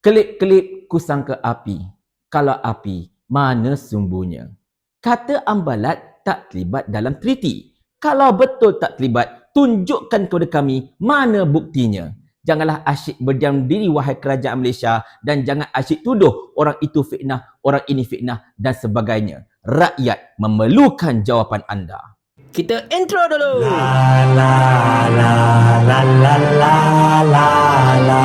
Kelip-kelip kusangka api, kalau api, mana sumbunya? Kata Ambalat tak terlibat dalam treaty. Kalau betul tak terlibat, tunjukkan kepada kami mana buktinya. Janganlah asyik berdiam diri wahai kerajaan Malaysia dan jangan asyik tuduh orang itu fitnah, orang ini fitnah dan sebagainya. Rakyat memerlukan jawapan anda. Kita intro dulu. La la la la la la la la.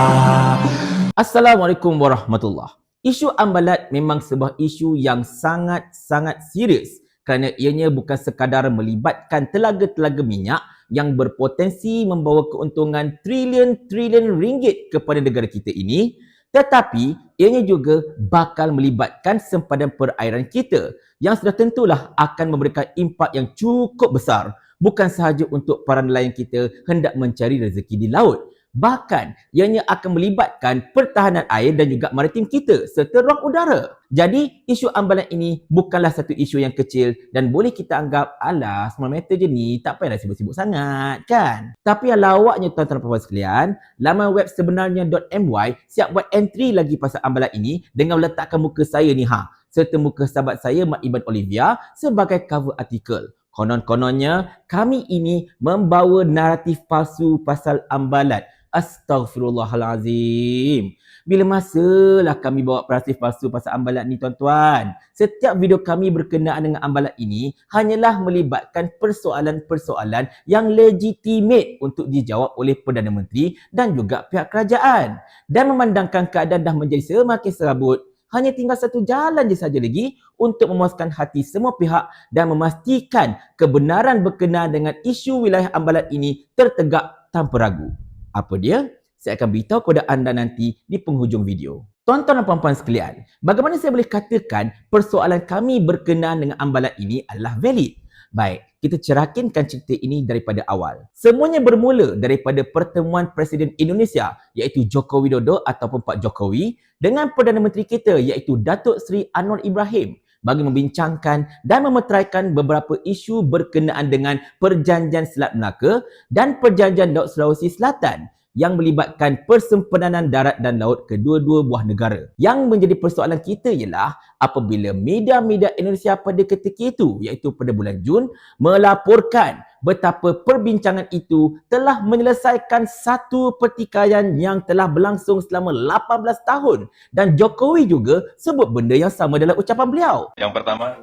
Assalamualaikum warahmatullahi. Isu Ambalat memang sebuah isu yang sangat-sangat serius kerana ianya bukan sekadar melibatkan telaga-telaga minyak yang berpotensi membawa keuntungan trilion-trilion ringgit kepada negara kita ini, tetapi ianya juga bakal melibatkan sempadan perairan kita yang sudah tentulah akan memberikan impak yang cukup besar, bukan sahaja untuk para nelayan kita hendak mencari rezeki di laut. Bahkan, ianya akan melibatkan pertahanan air dan juga maritim kita serta ruang udara. Jadi, isu Ambalat ini bukanlah satu isu yang kecil dan boleh kita anggap, alah, small matter je ni, tak payahlah sibuk-sibuk sangat, kan? Tapi yang lawaknya tuan-tuan dan puan sekalian, laman web sebenarnya.my siap buat entry lagi pasal Ambalat ini dengan meletakkan muka saya ni, serta muka sahabat saya, Mak Iban Olivia, sebagai cover artikel. Konon-kononnya, kami ini membawa naratif palsu pasal Ambalat. Astaghfirullahalazim. Bila masalah kami bawa naratif palsu pasal Ambalat ni, tuan-tuan? Setiap video kami berkenaan dengan Ambalat ini hanyalah melibatkan persoalan-persoalan yang legitimate untuk dijawab oleh Perdana Menteri dan juga pihak kerajaan. Dan memandangkan keadaan dah menjadi semakin serabut, hanya tinggal satu jalan je saja lagi untuk memuaskan hati semua pihak dan memastikan kebenaran berkenaan dengan isu wilayah Ambalat ini tertegak tanpa ragu. Apa dia? Saya akan beritahu kepada anda nanti di penghujung video. Tuan-tuan dan puan-puan sekalian, bagaimana saya boleh katakan persoalan kami berkenaan dengan Ambalat ini adalah valid? Baik, kita cerakinkan cerita ini daripada awal. Semuanya bermula daripada pertemuan Presiden Indonesia iaitu Joko Widodo ataupun Pak Jokowi dengan Perdana Menteri kita iaitu Datuk Seri Anwar Ibrahim bagi membincangkan dan memeteraikan beberapa isu berkenaan dengan Perjanjian Selat Melaka dan Perjanjian Laut Sulawesi Selatan yang melibatkan persempadan darat dan laut kedua-dua buah negara. Yang menjadi persoalan kita ialah apabila media-media Indonesia pada ketika itu, iaitu pada bulan Jun, melaporkan betapa perbincangan itu telah menyelesaikan satu pertikaian yang telah berlangsung selama 18 tahun. Dan Jokowi juga sebut benda yang sama dalam ucapan beliau. Yang pertama,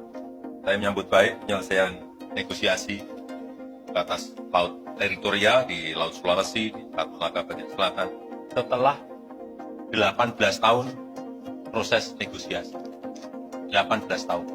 saya menyambut baik penyelesaian negosiasi batas laut teritorial di Laut Sulawesi, di Selat Melaka bagian selatan, setelah 18 tahun proses negosiasi. 18 tahun.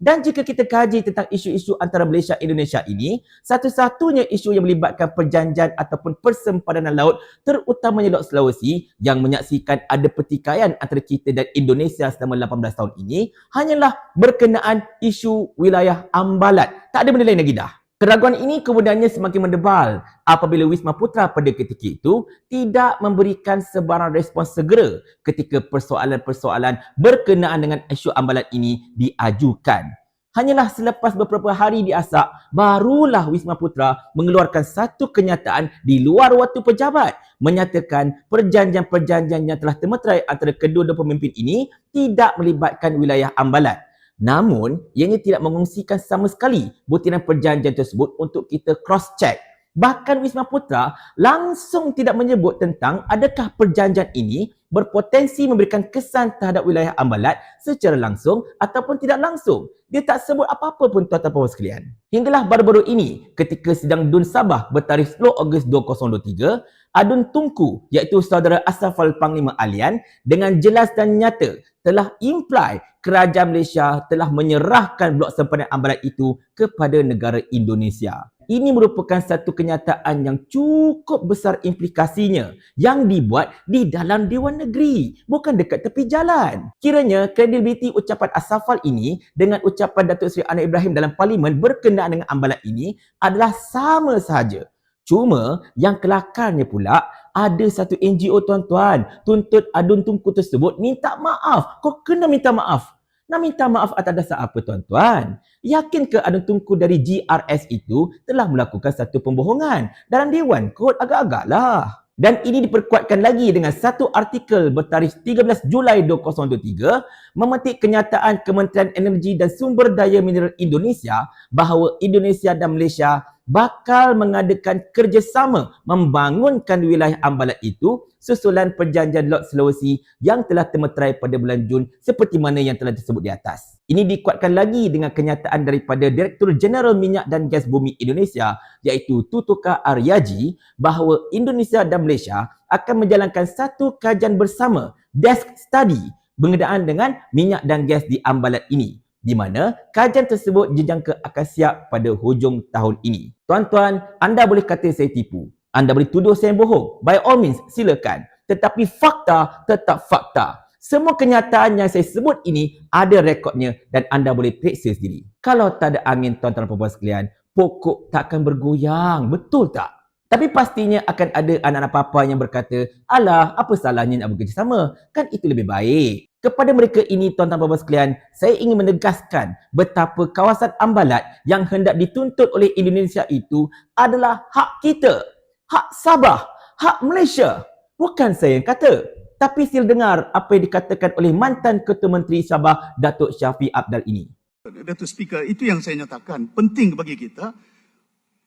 Dan jika kita kaji tentang isu-isu antara Malaysia dan Indonesia ini, satu-satunya isu yang melibatkan perjanjian ataupun persempadanan laut, terutamanya Laut Sulawesi, yang menyaksikan ada pertikaian antara kita dan Indonesia selama 18 tahun ini, hanyalah berkenaan isu wilayah Ambalat. Tak ada benda lain lagi dah. Keraguan ini kemudiannya semakin mendebal apabila Wisma Putra pada ketika itu tidak memberikan sebarang respons segera ketika persoalan-persoalan berkenaan dengan isu Ambalat ini diajukan. Hanyalah selepas beberapa hari diasak, barulah Wisma Putra mengeluarkan satu kenyataan di luar waktu pejabat menyatakan perjanjian-perjanjian yang telah termeterai antara kedua-dua pemimpin ini tidak melibatkan wilayah Ambalat. Namun, ianya tidak mengungsikan sama sekali butiran perjanjian tersebut untuk kita cross-check. Bahkan Wisma Putra langsung tidak menyebut tentang adakah perjanjian ini berpotensi memberikan kesan terhadap wilayah Ambalat secara langsung ataupun tidak langsung. Dia tak sebut apa-apa pun tuan-tuan puan sekalian. Hinggalah baru-baru ini ketika sidang DUN Sabah bertarikh 10 Ogos 2023, Adun Tunku iaitu saudara Asrafal Panglima Alian dengan jelas dan nyata telah imply kerajaan Malaysia telah menyerahkan blok sempadan Ambalat itu kepada negara Indonesia. Ini merupakan satu kenyataan yang cukup besar implikasinya yang dibuat di dalam Dewan Negeri, bukan dekat tepi jalan. Kiranya kredibiliti ucapan Asrafal ini dengan ucapan Datuk Seri Anwar Ibrahim dalam parlimen berkenaan dengan Ambalat ini adalah sama sahaja. Cuma yang kelakarnya pula ada satu NGO tuan-tuan tuntut Adun Tunku tersebut minta maaf. Kau kena minta maaf. Nak minta maaf atas dasar apa tuan-tuan? Yakin ke Adun Tunku dari GRS itu telah melakukan satu pembohongan dalam Dewan Kod? Agak-agaklah. Dan ini diperkuatkan lagi dengan satu artikel bertarikh 13 Julai 2023 memetik kenyataan Kementerian Energi dan Sumber Daya Mineral Indonesia bahawa Indonesia dan Malaysia bakal mengadakan kerjasama membangunkan wilayah ambalat itu susulan perjanjian Laut Sulawesi yang telah termeterai pada bulan Jun seperti mana yang telah disebut di atas. Ini dikuatkan lagi dengan kenyataan daripada Direktur Jeneral Minyak dan Gas Bumi Indonesia iaitu Tutuka Aryaji bahawa Indonesia dan Malaysia akan menjalankan satu kajian bersama desk study berkenaan dengan minyak dan gas di ambalat ini, di mana kajian tersebut dijangka akan siap pada hujung tahun ini. Tuan-tuan, anda boleh kata saya tipu, anda boleh tuduh saya bohong, by all means silakan, tetapi fakta tetap fakta. Semua kenyataan yang saya sebut ini ada rekodnya dan anda boleh periksa sendiri. Kalau tak ada angin, tuan-tuan dan puan-puan sekalian, pokok takkan bergoyang, betul tak? Tapi pastinya akan ada anak-anak papa yang berkata, alah, apa salahnya nak bekerjasama? Kan itu lebih baik. Kepada mereka ini, tuan-tuan dan puan-puan sekalian, saya ingin menegaskan betapa kawasan ambalat yang hendak dituntut oleh Indonesia itu adalah hak kita, hak Sabah, hak Malaysia. Bukan saya yang kata. Tapi sila dengar apa yang dikatakan oleh mantan Ketua Menteri Sabah, Datuk Shafie Apdal ini. Datuk Speaker, itu yang saya nyatakan penting bagi kita.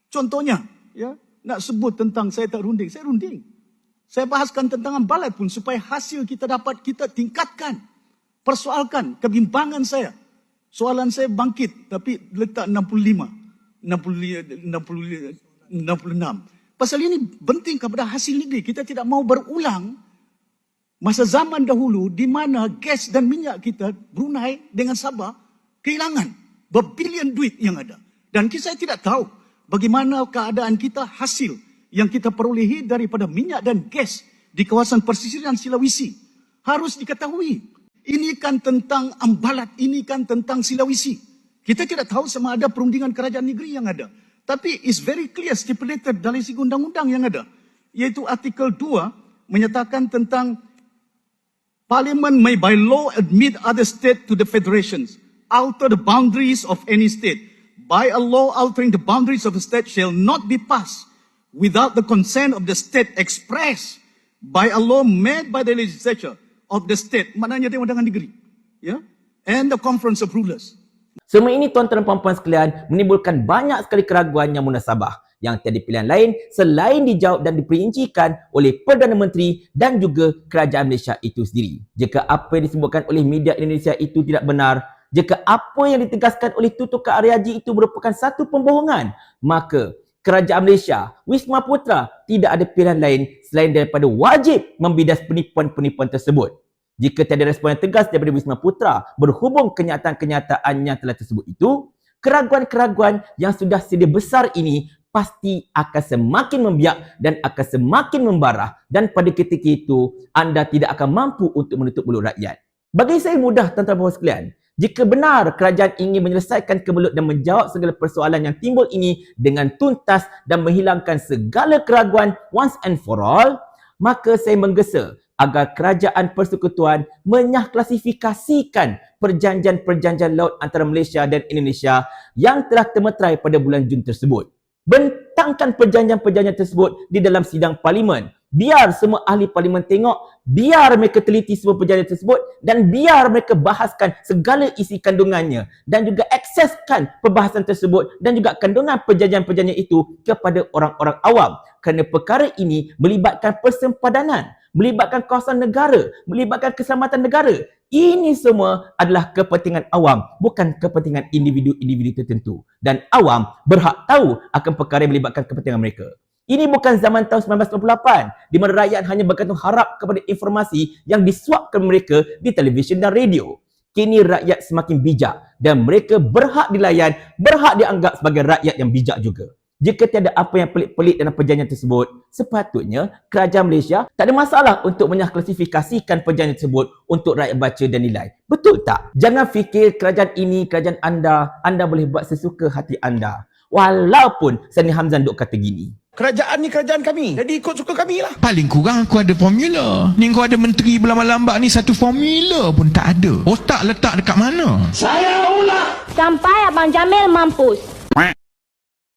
Contohnya, ya, nak sebut tentang saya tak runding, saya runding. Saya bahaskan tentang ambalat pun supaya hasil kita dapat kita tingkatkan. Persoalkan kebimbangan saya. Soalan saya bangkit tapi letak 65, 66. Pasal ini penting kepada hasil negeri. Kita tidak mau berulang masa zaman dahulu di mana gas dan minyak kita Brunei dengan Sabah kehilangan berbilion duit yang ada. Dan saya tidak tahu bagaimana keadaan kita hasil yang kita perolehi daripada minyak dan gas di kawasan pesisiran Sulawesi. Harus diketahui. Ini kan tentang ambalat, ini kan tentang Sulawesi. Kita tidak tahu sama ada perundingan kerajaan negeri yang ada. Tapi it's very clear stipulated dari segi undang-undang yang ada. Iaitu artikel 2 menyatakan tentang Parliament may by law admit other state to the federations, alter the boundaries of any state. By a law altering the boundaries of a state shall not be passed without the consent of the state expressed by a law made by the legislature of the state. Maknanya dia undangan negeri. Ya? And the conference of rulers. Semua ini tuan-tuan dan puan-puan sekalian menimbulkan banyak sekali keraguan yang munasabah yang tiada pilihan lain selain dijawab dan diperincikan oleh Perdana Menteri dan juga Kerajaan Malaysia itu sendiri. Jika apa yang disebutkan oleh media Indonesia itu tidak benar, jika apa yang ditegaskan oleh Tutuka Aryaji itu merupakan satu pembohongan, maka Kerajaan Malaysia, Wisma Putra tidak ada pilihan lain selain daripada wajib membidas penipuan-penipuan tersebut. Jika tiada respon yang tegas daripada Wisma Putra berhubung kenyataan-kenyataan yang telah tersebut itu, keraguan-keraguan yang sudah sedia besar ini pasti akan semakin membiak dan akan semakin membarah dan pada ketika itu anda tidak akan mampu untuk menutup mulut rakyat. Bagi saya mudah tuan-tuan dan puan sekalian, jika benar kerajaan ingin menyelesaikan kemelut dan menjawab segala persoalan yang timbul ini dengan tuntas dan menghilangkan segala keraguan once and for all, maka saya menggesa agar kerajaan persekutuan menyahklasifikasikan perjanjian-perjanjian laut antara Malaysia dan Indonesia yang telah termeterai pada bulan Jun tersebut. Bentangkan perjanjian-perjanjian tersebut di dalam sidang parlimen. Biar semua ahli parlimen tengok, biar mereka teliti semua perjanjian tersebut dan biar mereka bahaskan segala isi kandungannya dan juga akseskan perbahasan tersebut dan juga kandungan perjanjian-perjanjian itu kepada orang-orang awam. Kerana perkara ini melibatkan persempadanan, melibatkan kawasan negara, melibatkan keselamatan negara. Ini semua adalah kepentingan awam, bukan kepentingan individu-individu tertentu. Dan awam berhak tahu akan perkara yang melibatkan kepentingan mereka. Ini bukan zaman tahun 1998 di mana rakyat hanya bergantung harap kepada informasi yang disuapkan mereka di televisyen dan radio. Kini rakyat semakin bijak dan mereka berhak dilayan, berhak dianggap sebagai rakyat yang bijak juga. Jika tiada apa yang pelik-pelik dalam perjanjian tersebut, sepatutnya kerajaan Malaysia tak ada masalah untuk menyahklasifikasikan perjanjian tersebut untuk rakyat baca dan nilai. Betul tak? Jangan fikir kerajaan ini, kerajaan anda boleh buat sesuka hati anda. Walaupun Sani Hamzan duk kata gini. Kerajaan ni kerajaan kami. Jadi ikut suka kami lah. Paling kurang aku ada formula. Ni kau ada menteri berlambat-lambat ni satu formula pun tak ada. Otak letak dekat mana? Saya ulang. Sampai Abang Jamil mampus.